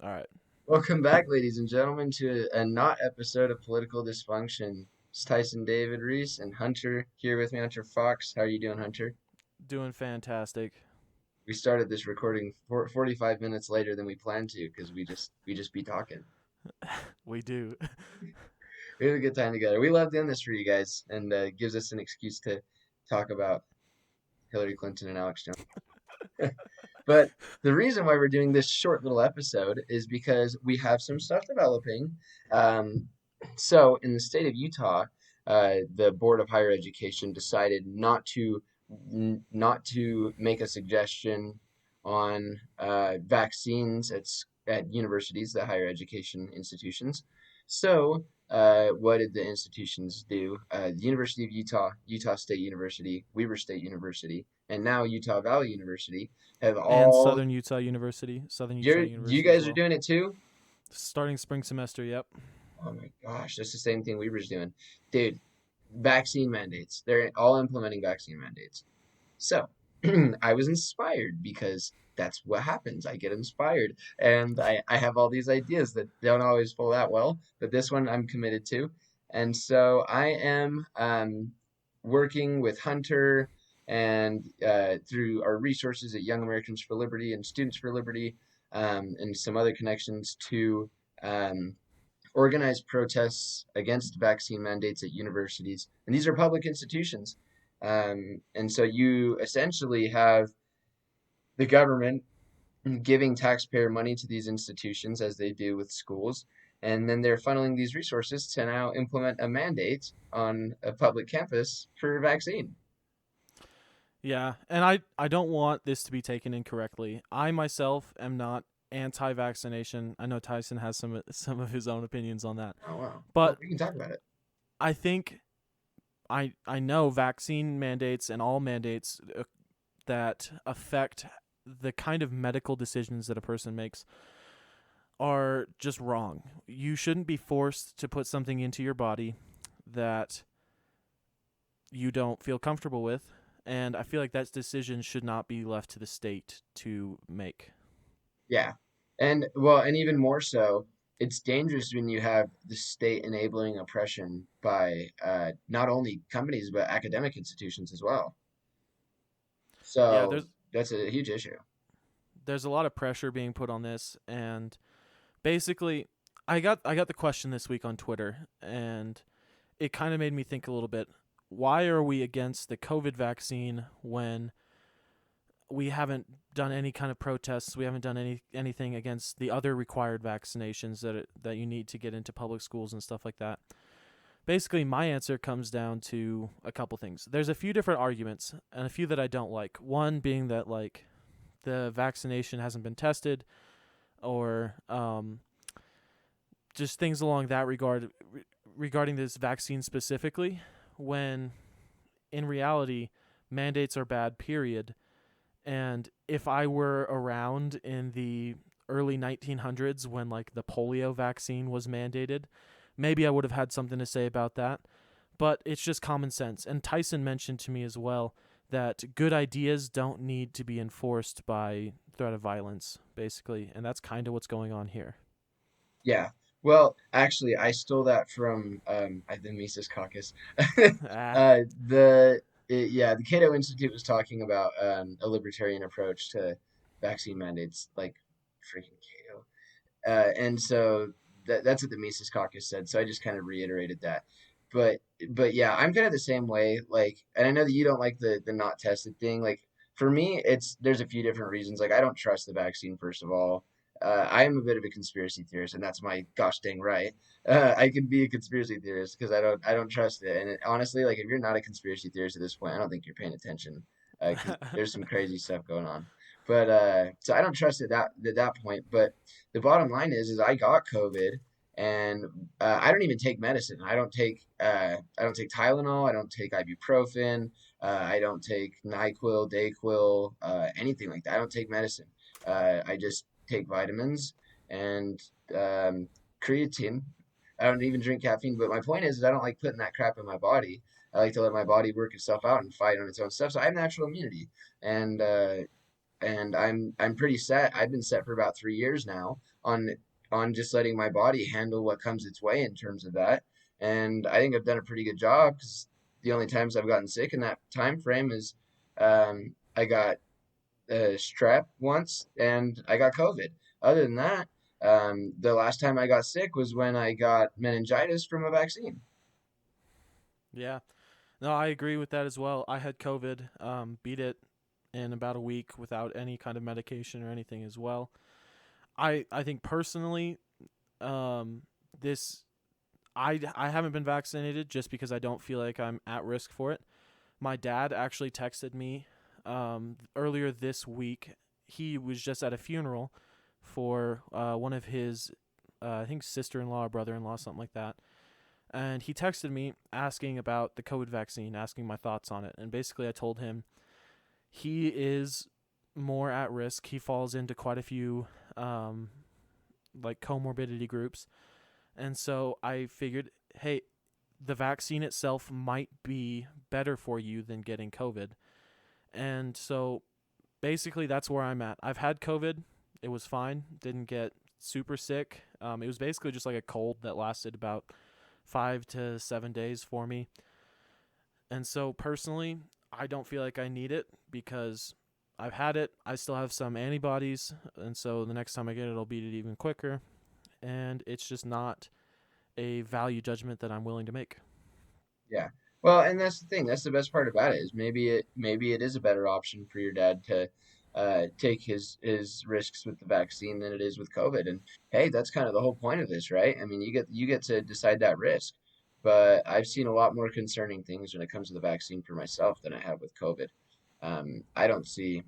All right. Welcome back, ladies and gentlemen, to a not episode of Political Dysfunction. It's Tyson David Reese and Hunter here with me, Hunter Fox. How are you doing, Hunter? Doing fantastic. We started this recording 45 minutes later than we planned to because we just be talking. We do. We have a good time together. We love doing this for you guys, and gives us an excuse to talk about Hillary Clinton and Alex Jones. But the reason why we're doing this short little episode is because we have some stuff developing. Um, so, in the state of Utah, the Board of Higher Education decided not to make a suggestion on vaccines at universities, the higher education institutions. So, what did the institutions do? The University of Utah, Utah State University, Weber State University, and now Utah Valley University have And all. Southern Utah University. Southern Utah You University as guys are well. doing it too? Starting spring semester, yep. Oh my gosh, that's the same thing Weber's doing. Dude, vaccine mandates. They're all implementing vaccine mandates. So I was inspired because that's what happens. I get inspired and I have all these ideas that don't always pull out well, but this one I'm committed to. And so I am working with Hunter and through our resources at Young Americans for Liberty and Students for Liberty and some other connections to um, organize protests against vaccine mandates at universities. And these are public institutions. And so you essentially have the government giving taxpayer money to these institutions as they do with schools. And then they're funneling these resources to now implement a mandate on a public campus for a vaccine. Yeah, and I don't want this to be taken incorrectly. I myself am not anti-vaccination. I know Tyson has some of his own opinions on that. Oh, wow. Well, But we can talk about it. I think I know vaccine mandates and all mandates that affect the kind of medical decisions that a person makes are just wrong. You shouldn't be forced to put something into your body that you don't feel comfortable with. And I feel like that decision should not be left to the state to make. Yeah. And well, and even more so, it's dangerous when you have the state enabling oppression by not only companies but academic institutions as well. Yeah, So that's a huge issue. there's a lot of pressure being put on this, and basically, I got the question this week on Twitter, and it kind of made me think a little bit. Why are we against the COVID vaccine when we haven't done any kind of protests? We haven't done anything against the other required vaccinations that you need to get into public schools and stuff like that. Basically, my answer comes down to a couple things. There's a few different arguments, and a few that I don't like. One being that like the vaccination hasn't been tested, or just things along that regarding this vaccine specifically, when in reality mandates are bad, period. And if I were around in the early 1900s when like the polio vaccine was mandated, maybe I would have had something to say about that. But it's just common sense. And Tyson mentioned to me as well that good ideas don't need to be enforced by threat of violence, basically. And that's kind of what's going on here. Yeah. Well, actually, I stole that from the Mises Caucus. Ah, Yeah, the Cato Institute was talking about a libertarian approach to vaccine mandates, like freaking Cato. And so that's what the Mises Caucus said. So I just kind of reiterated that. But but yeah, I'm kind of the same way. Like, and I know that you don't like the not tested thing. Like for me, there's a few different reasons. Like I don't trust the vaccine, first of all. I am a bit of a conspiracy theorist, and that's my gosh dang right. I can be a conspiracy theorist because I don't trust it. And honestly, like if you're not a conspiracy theorist at this point, I don't think you're paying attention because there's some crazy stuff going on. But so I don't trust it at that point. But the bottom line is I got COVID, and I don't even take medicine. I don't take Tylenol. I don't take ibuprofen. I don't take Nyquil, Dayquil, anything like that. I don't take medicine. I just take vitamins and creatine. I don't even drink caffeine. But my point is I don't like putting that crap in my body. I like to let my body work itself out and fight on its own stuff. So I have natural immunity, and and I'm pretty set. I've been set for about 3 years now on just letting my body handle what comes its way in terms of that. And I think I've done a pretty good job because the only times I've gotten sick in that time frame is I got strep once and I got COVID. Other than that, the last time I got sick was when I got meningitis from a vaccine. Yeah. No, I agree with that as well. I had COVID, beat it in about a week without any kind of medication or anything as well. I think personally, um, this I haven't been vaccinated just because I don't feel like I'm at risk for it. My dad actually texted me earlier this week. He was just at a funeral for one of his, I think, sister-in-law or brother-in-law, something like that. And he texted me asking about the COVID vaccine, asking my thoughts on it. And basically, I told him he is more at risk. He falls into quite a few like comorbidity groups. And so I figured, hey, the vaccine itself might be better for you than getting COVID. And so basically, that's where I'm at. I've had COVID. It was fine. Didn't get super sick. It was basically just like a cold that lasted about 5 to 7 days for me. And so personally, I don't feel like I need it because I've had it. I still have some antibodies. And so the next time I get it, I'll beat it even quicker. And it's just not a value judgment that I'm willing to make. Yeah. Well, and that's the thing. That's the best part about it is maybe it is a better option for your dad to take his risks with the vaccine than it is with COVID. And hey, that's kind of the whole point of this, right? I mean, you get to decide that risk. But I've seen a lot more concerning things when it comes to the vaccine for myself than I have with COVID. I don't see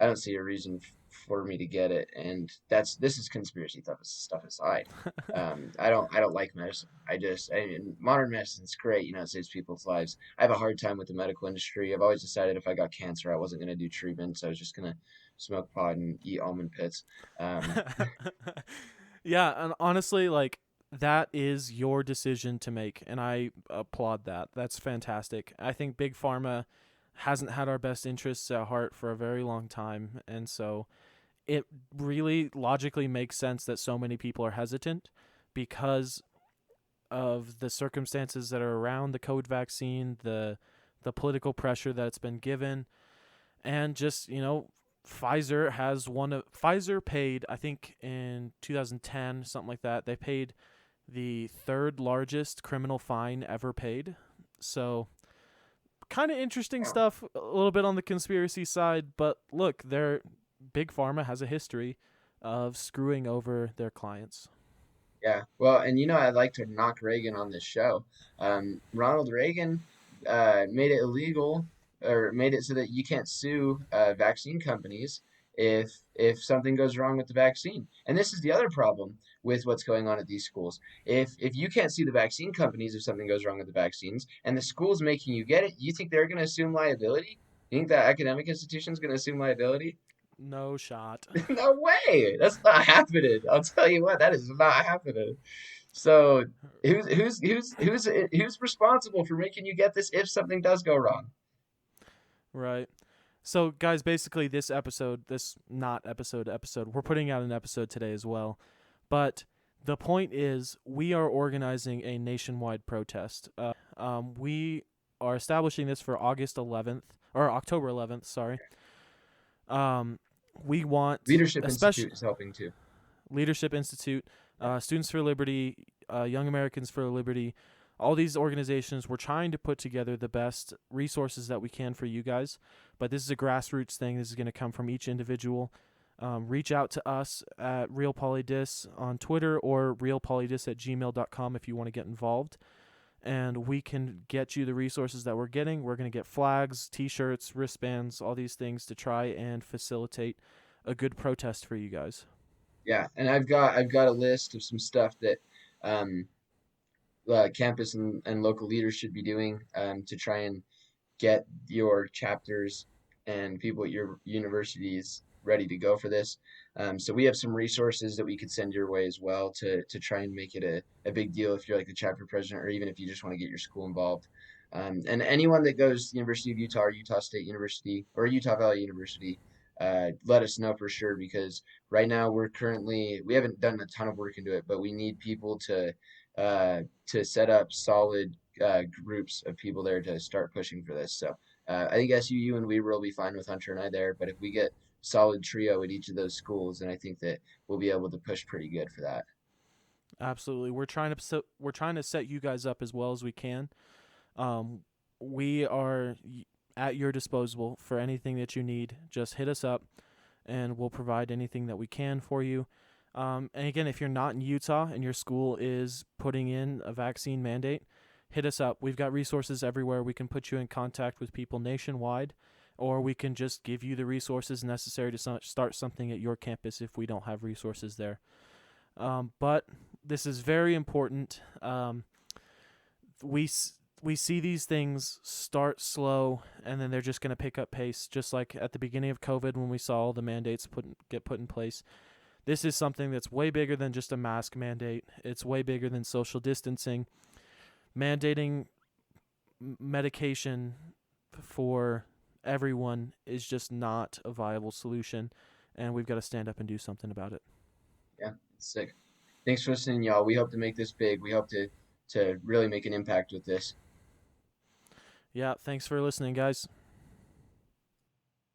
a reason for me to get it, and this is conspiracy stuff aside. I don't like medicine. I mean, modern medicine's great, it saves people's lives. I have a hard time with the medical industry. I've always decided if I got cancer, I wasn't going to do treatments. I was just going to smoke pot and eat almond pits. Um, Yeah, and honestly, like that is your decision to make, and I applaud that. That's fantastic. I think big pharma hasn't had our best interests at heart for a very long time, and so it really logically makes sense that so many people are hesitant because of the circumstances that are around the COVID vaccine, the political pressure that it's been given, and just Pfizer paid, I think in 2010, something like that. They paid the third largest criminal fine ever paid. So kind of interesting stuff, a little bit on the conspiracy side, but look, their big pharma has a history of screwing over their clients. Yeah, well, and I'd like to knock Reagan on this show. Ronald Reagan made it illegal, or made it so that you can't sue vaccine companies if something goes wrong with the vaccine. And this is the other problem with what's going on at these schools. If you can't sue the vaccine companies if something goes wrong with the vaccines, and the school's making you get it, you think they're going to assume liability? You think that academic institution's going to assume liability? No shot. No way. That's not happening. I'll tell you what, that is not happening. So who's responsible for making you get this if something does go wrong? Right. So, guys, basically, this episode, this not episode, we're putting out an episode today as well. But the point is, we are organizing a nationwide protest. We are establishing this for August 11th, or October 11th, sorry. Um, we want, Leadership especially Institute is helping too. Leadership Institute, Yeah. Students for Liberty, Young Americans for Liberty, all these organizations, we're trying to put together the best resources that we can for you guys. But this is a grassroots thing. This is going to come from each individual. Reach out to us at RealPolydis on Twitter or realpolydis@gmail.com if you want to get involved. And we can get you the resources that we're getting. We're going to get flags, T-shirts, wristbands, all these things to try and facilitate a good protest for you guys. Yeah, and I've got a list of some stuff that um, campus and local leaders should be doing to try and get your chapters and people at your universities ready to go for this. So we have some resources that we could send your way as well to try and make it a big deal if you're like the chapter president or even if you just want to get your school involved. And anyone that goes to the University of Utah or Utah State University or Utah Valley University, let us know for sure, because right now we haven't done a ton of work into it, but we need people to set up solid groups of people there to start pushing for this. So I think SUU and Weaver will be fine with Hunter and I there, but if we get solid trio at each of those schools, then I think that we'll be able to push pretty good for that. Absolutely. We're trying to set you guys up as well as we can. Um, we are at your disposal for anything that you need. Just hit us up, and we'll provide anything that we can for you. And again, if you're not in Utah and your school is putting in a vaccine mandate, hit us up. We've got resources everywhere. We can put you in contact with people nationwide, or we can just give you the resources necessary to start something at your campus if we don't have resources there. But this is very important. We we see these things start slow, and then they're just going to pick up pace, just like at the beginning of COVID when we saw all the mandates get put in place. This is something that's way bigger than just a mask mandate. It's way bigger than social distancing. Mandating medication for everyone is just not a viable solution, and we've got to stand up and do something about it. Yeah, it's sick. Thanks for listening, y'all. We hope to make this big. We hope to really make an impact with this. Yeah, thanks for listening, guys.